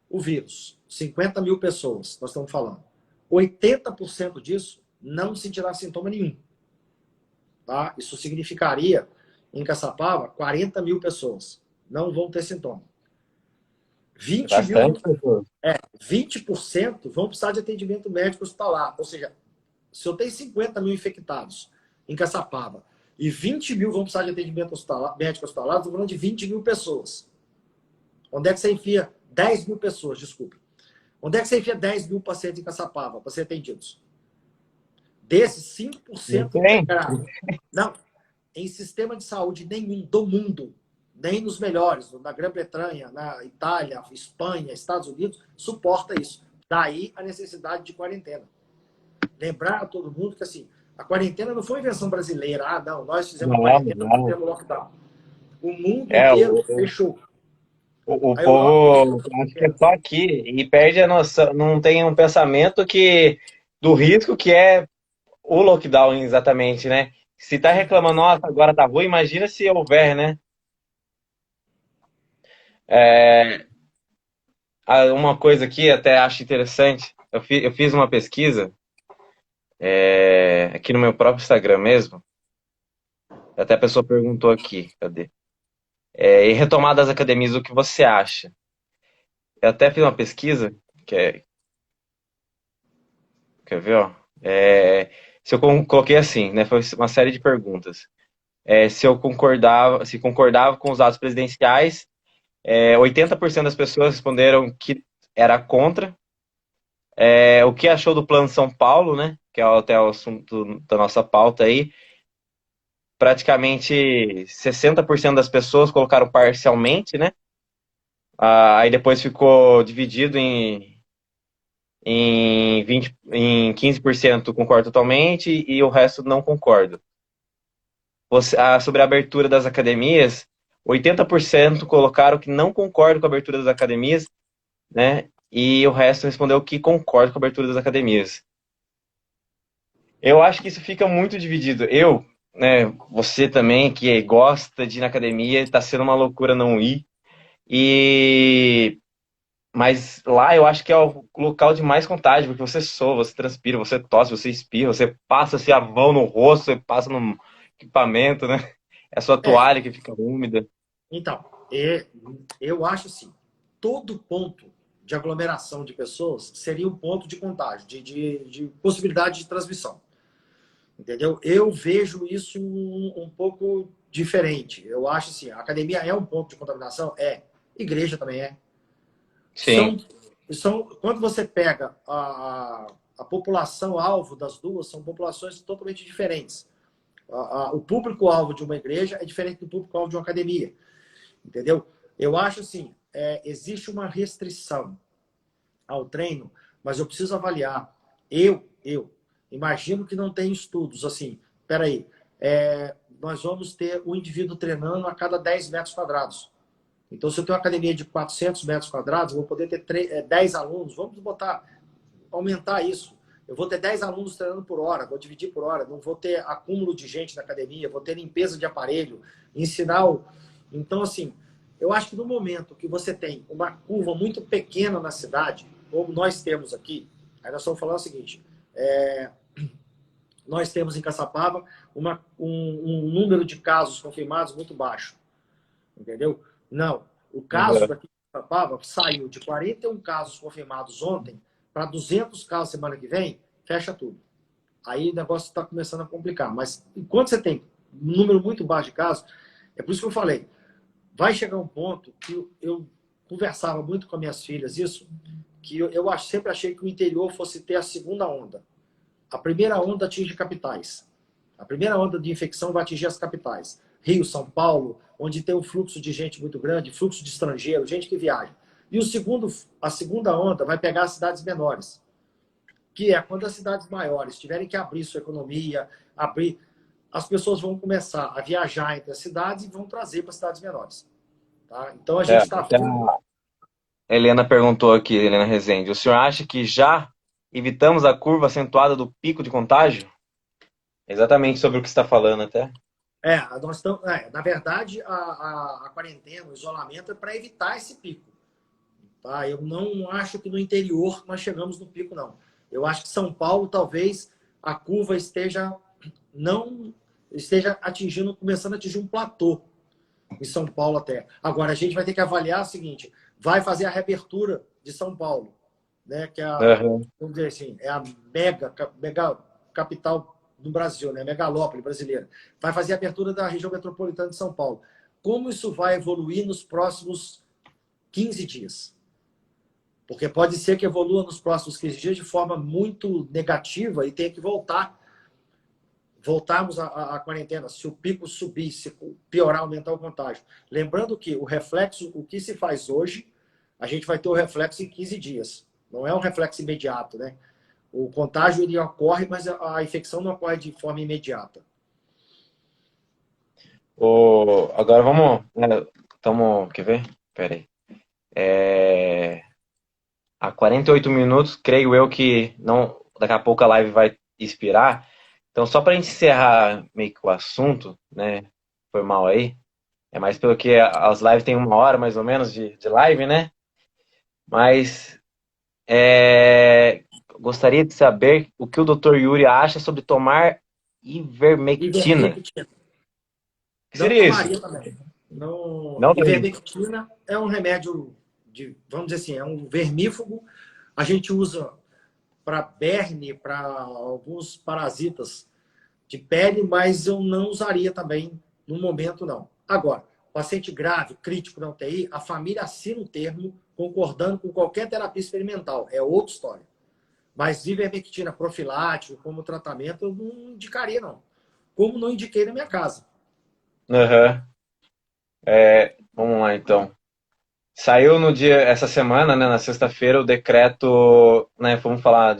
o vírus. 50 mil pessoas, nós estamos falando. 80% disso não sentirá sintoma nenhum. Tá? Isso significaria, em Caçapava, 40 mil pessoas não vão ter sintoma. 20% vão precisar de atendimento médico hospitalar. Ou seja, se eu tenho 50 mil infectados em Caçapava e 20 mil vão precisar de atendimento médico hospitalar, estou falando de 20 mil pessoas. Onde é que você enfia 10 mil pessoas, desculpe. Onde é que você enfia 10 mil pacientes em Caçapava para ser atendidos? Desses, 5% vão ter grave. Não, em sistema de saúde nenhum do mundo, nem nos melhores, na Grã-Bretanha, na Itália, Espanha, Estados Unidos, suporta isso. Daí a necessidade de quarentena. Lembrar a todo mundo que assim, a quarentena não foi invenção brasileira. Ah, não, nós fizemos quarentena, nós fizemos lockdown. O mundo inteiro fechou. O povo acha que é só aqui e perde a noção, não tem um pensamento do risco que é o lockdown exatamente, né? Se tá reclamando, nossa, agora tá ruim, imagina se houver, né? Uma coisa aqui até acho interessante, eu fiz uma pesquisa aqui no meu próprio Instagram mesmo, até a pessoa perguntou aqui, cadê? E retomada das academias, o que você acha? Eu até fiz uma pesquisa, quer ver, ó? Se eu coloquei assim, né? Foi uma série de perguntas. Se concordava com os dados presidenciais, 80% das pessoas responderam que era contra. O que achou do Plano São Paulo, né? Que é até o assunto da nossa pauta aí. Praticamente 60% das pessoas colocaram parcialmente, né? Aí depois ficou dividido em 15% concordo totalmente e o resto não concordo. Sobre a abertura das academias, 80% colocaram que não concordam com a abertura das academias, né? E o resto respondeu que concorda com a abertura das academias. Eu acho que isso fica muito dividido. Né, você também, que gosta de ir na academia, está sendo uma loucura não ir. Mas lá eu acho que é o local de mais contágio, porque você soa, você transpira, você tosse, você espirra, você passa-se a mão no rosto, você passa no equipamento, né? É a sua toalha que fica úmida. Então, eu acho assim, todo ponto de aglomeração de pessoas seria um ponto de contágio, de possibilidade de transmissão. Entendeu? Eu vejo isso um pouco diferente. Eu acho assim, a academia é um ponto de contaminação? É. Igreja também é. Sim. Quando você pega a população-alvo das duas, são populações totalmente diferentes. O público-alvo de uma igreja é diferente do público-alvo de uma academia. Entendeu? Eu acho assim, existe uma restrição ao treino, mas eu preciso avaliar. Eu imagino que não tem estudos assim. Peraí, nós vamos ter um indivíduo treinando a cada 10 metros quadrados. Então, se eu tenho uma academia de 400 metros quadrados, eu vou poder ter 10 alunos. Vamos aumentar isso. Eu vou ter 10 alunos treinando por hora, vou dividir por hora, não vou ter acúmulo de gente na academia, vou ter limpeza de aparelho, ensinar o... Então, assim, eu acho que no momento que você tem uma curva muito pequena na cidade, como nós temos aqui, aí nós estamos falando o seguinte, nós temos em Caçapava um número de casos confirmados muito baixo, entendeu? Não, o caso daqui de Caçapava saiu de 41 casos confirmados ontem para 200 casos semana que vem, fecha tudo. Aí o negócio está começando a complicar. Mas enquanto você tem um número muito baixo de casos, é por isso que eu falei, vai chegar um ponto que eu conversava muito com as minhas filhas isso, que eu sempre achei que o interior fosse ter a segunda onda. A primeira onda atinge capitais. A primeira onda de infecção vai atingir as capitais. Rio, São Paulo, onde tem um fluxo de gente muito grande, fluxo de estrangeiro, gente que viaja. E a segunda onda vai pegar as cidades menores, que é quando as cidades maiores tiverem que abrir sua economia, as pessoas vão começar a viajar entre as cidades e vão trazer para as cidades menores. Tá? Então a gente está Até vendo. a Helena perguntou aqui, Helena Rezende, o senhor acha que já evitamos a curva acentuada do pico de contágio? Exatamente sobre o que você está falando até. Nós estamos, na verdade, a quarentena, o isolamento é para evitar esse pico. Tá? Eu não acho que no interior nós chegamos no pico, não. Eu acho que São Paulo, talvez, a curva não esteja atingindo, começando a atingir um platô em São Paulo até. Agora, a gente vai ter que avaliar o seguinte, vai fazer a reabertura de São Paulo, né? Que é Uhum. vamos dizer assim, é a mega capital do Brasil, né? Megalópole brasileira. Vai fazer a abertura da região metropolitana de São Paulo. Como isso vai evoluir nos próximos 15 dias? Porque pode ser que evolua nos próximos 15 dias de forma muito negativa e tenha que voltarmos à quarentena, se o pico subir, se piorar, aumentar o contágio. Lembrando que o reflexo, o que se faz hoje, a gente vai ter o reflexo em 15 dias. Não é um reflexo imediato, né? O contágio ele ocorre, mas a infecção não ocorre de forma imediata. Agora vamos. Quer ver? Pera aí. Há 48 minutos, creio eu que não, daqui a pouco a live vai expirar. Então, só para encerrar meio que o assunto, né? Foi mal aí. É mais pelo que as lives têm 1 hora mais ou menos de live, né? Mas gostaria de saber o que o Dr. Yuri acha sobre tomar ivermectina. Ivermectina. O que Não seria isso? tomaria também. Não, Não, Daí? ivermectina é um remédio vamos dizer assim, é um vermífugo. A gente usa para berne, para alguns parasitas de pele, mas eu não usaria também no momento, não. Agora, paciente grave, crítico na UTI, a família assina um termo concordando com qualquer terapia experimental. É outra história. Mas ivermectina profilático como tratamento, eu não indicaria, não. Como não indiquei na minha casa. Uhum. Vamos lá, então. Saiu no dia, essa semana, né, na sexta-feira, o decreto, né, vamos falar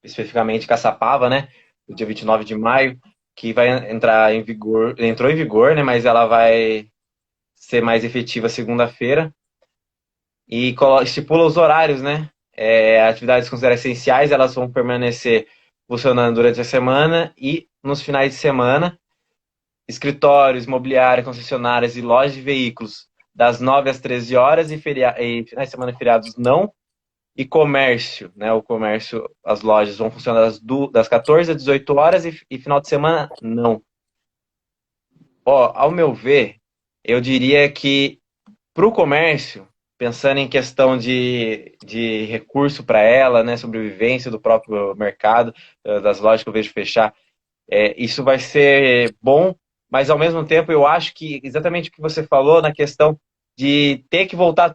especificamente Caçapava, né, no dia 29 de maio, que vai entrar em vigor, entrou em vigor, né, mas ela vai ser mais efetiva segunda-feira e estipula os horários, né, atividades consideradas essenciais, elas vão permanecer funcionando durante a semana e nos finais de semana, escritórios, imobiliária, concessionárias e lojas de veículos das 9 às 13 horas e finais de semana e feriados não. E comércio, né? O comércio, as lojas vão funcionar das 14 às 18 horas e final de semana não. Ao meu ver, eu diria que para o comércio, pensando em questão de recurso para ela, né? Sobrevivência do próprio mercado, das lojas que eu vejo fechar, isso vai ser bom, mas ao mesmo tempo eu acho que exatamente o que você falou na questão de ter que voltar,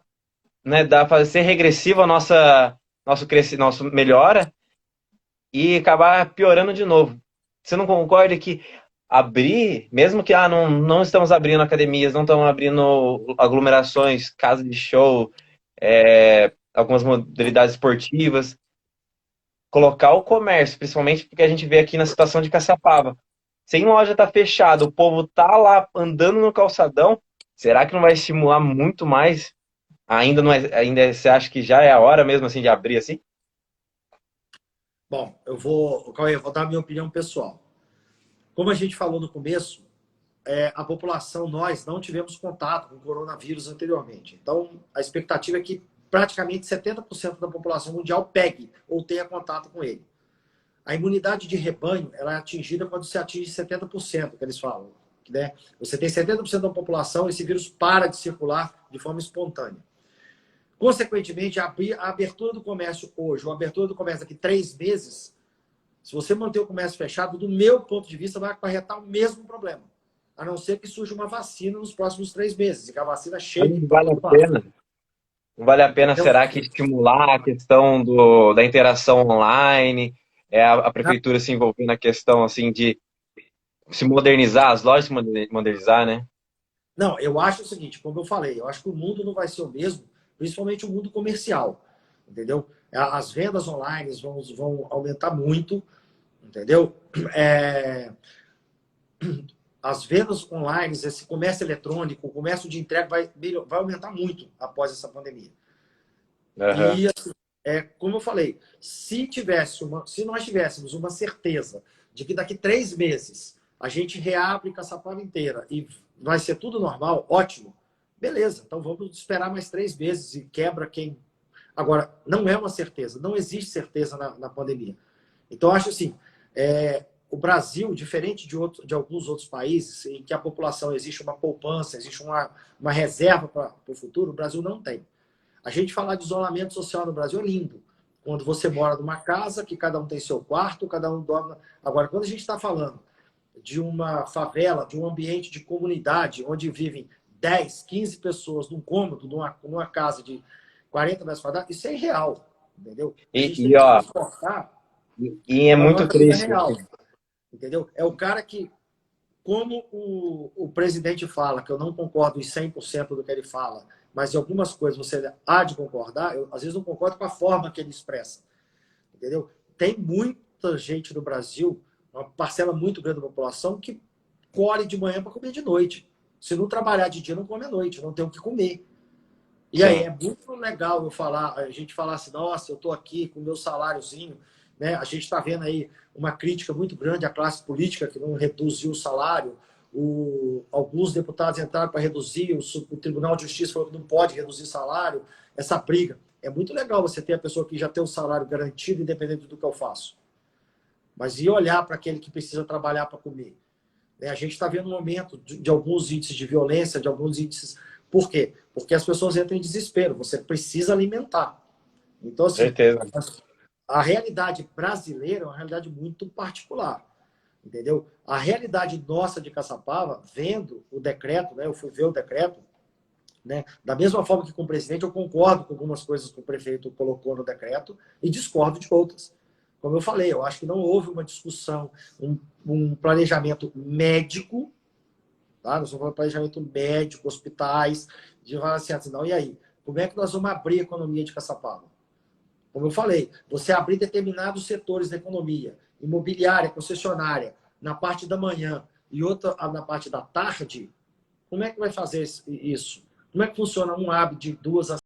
né, ser regressivo a nosso melhora e acabar piorando de novo. Você não concorda que abrir, mesmo que não estamos abrindo academias, não estamos abrindo aglomerações, casas de show, algumas modalidades esportivas, colocar o comércio, principalmente porque a gente vê aqui na situação de Caçapava. Sem loja tá fechada, o povo tá lá andando no calçadão, será que não vai estimular muito mais? Ainda não é, ainda você acha que já é a hora mesmo assim de abrir assim? Bom, Cauê, eu vou dar a minha opinião pessoal. Como a gente falou no começo, a população, nós não tivemos contato com o coronavírus anteriormente. Então, a expectativa é que praticamente 70% da população mundial pegue ou tenha contato com ele. A imunidade de rebanho ela é atingida quando se atinge 70%, que eles falam. Né? Você tem 70% da população, esse vírus para de circular de forma espontânea. Consequentemente, a abertura do comércio hoje, ou a abertura do comércio daqui 3 meses, se você manter o comércio fechado, do meu ponto de vista, vai acarretar o mesmo problema. a não ser que surja uma vacina nos próximos 3 meses, e que a vacina Mas chegue não para vale a todo lado. pena. Não vale a pena, Então, será que estimular a questão da interação online, a prefeitura se envolver na questão assim de se modernizar, as lojas se modernizar, né? não, eu acho o seguinte, como eu falei, eu acho que o mundo não vai ser o mesmo, principalmente o mundo comercial, entendeu? As vendas online vão aumentar muito, entendeu? É, as vendas online, esse comércio eletrônico, o comércio de entrega vai aumentar muito após essa pandemia. Aham. E, assim, como eu falei, se nós tivéssemos uma certeza de que daqui 3 meses a gente reabre Caçapava inteira e vai ser tudo normal, ótimo, beleza. Então vamos esperar mais 3 meses e quebra quem... Agora, não é uma certeza, não existe certeza na pandemia. Então, eu acho assim, o Brasil, diferente de alguns outros países, em que a população existe uma poupança, existe uma reserva para o futuro, o Brasil não tem. A gente falar de isolamento social no Brasil é lindo. Quando você mora numa casa, que cada um tem seu quarto, cada um dorme... Agora, quando a gente está falando de uma favela, de um ambiente de comunidade, onde vivem 10, 15 pessoas num cômodo, numa casa de 40 metros quadrados, isso é irreal, entendeu? A gente tem que Ó, transportar e é para a muito nossa vida triste, real, assim. entendeu? É o cara que, como o presidente fala, que eu não concordo em 100% do que ele fala, mas em algumas coisas você há de concordar, eu às vezes não concordo com a forma que ele expressa, entendeu? Tem muita gente no Brasil, uma parcela muito grande da população, que colhe de manhã para comer de noite. Se não trabalhar de dia, não come à noite, não tem o que comer. E aí, Sim. é muito legal a gente falar assim, nossa, eu estou aqui com o meu saláriozinho, né? A gente está vendo aí uma crítica muito grande à classe política que não reduziu o salário. Alguns deputados entraram para reduzir, o Tribunal de Justiça falou que não pode reduzir salário. Essa briga. É muito legal você ter a pessoa que já tem o salário garantido, independente do que eu faço. Mas e olhar para aquele que precisa trabalhar para comer? A gente está vendo um aumento de alguns índices de violência, de alguns índices... Por quê? Porque as pessoas entram em desespero. Você precisa alimentar. Então, assim, Certeza. a realidade brasileira é uma realidade muito particular. Entendeu? A realidade nossa de Caçapava, vendo o decreto, né? Eu fui ver o decreto, né? Da mesma forma que com o presidente, eu concordo com algumas coisas que o prefeito colocou no decreto e discordo de outras. Como eu falei, eu acho que não houve uma discussão, um planejamento médico, tá? Nós vamos falar de planejamento médico, hospitais, de falar assim, não, e aí? Como é que nós vamos abrir a economia de Caçapava? Como eu falei, você abrir determinados setores da economia, imobiliária, concessionária, na parte da manhã e outra na parte da tarde, como é que vai fazer isso? Como é que funciona um hábito de 2 a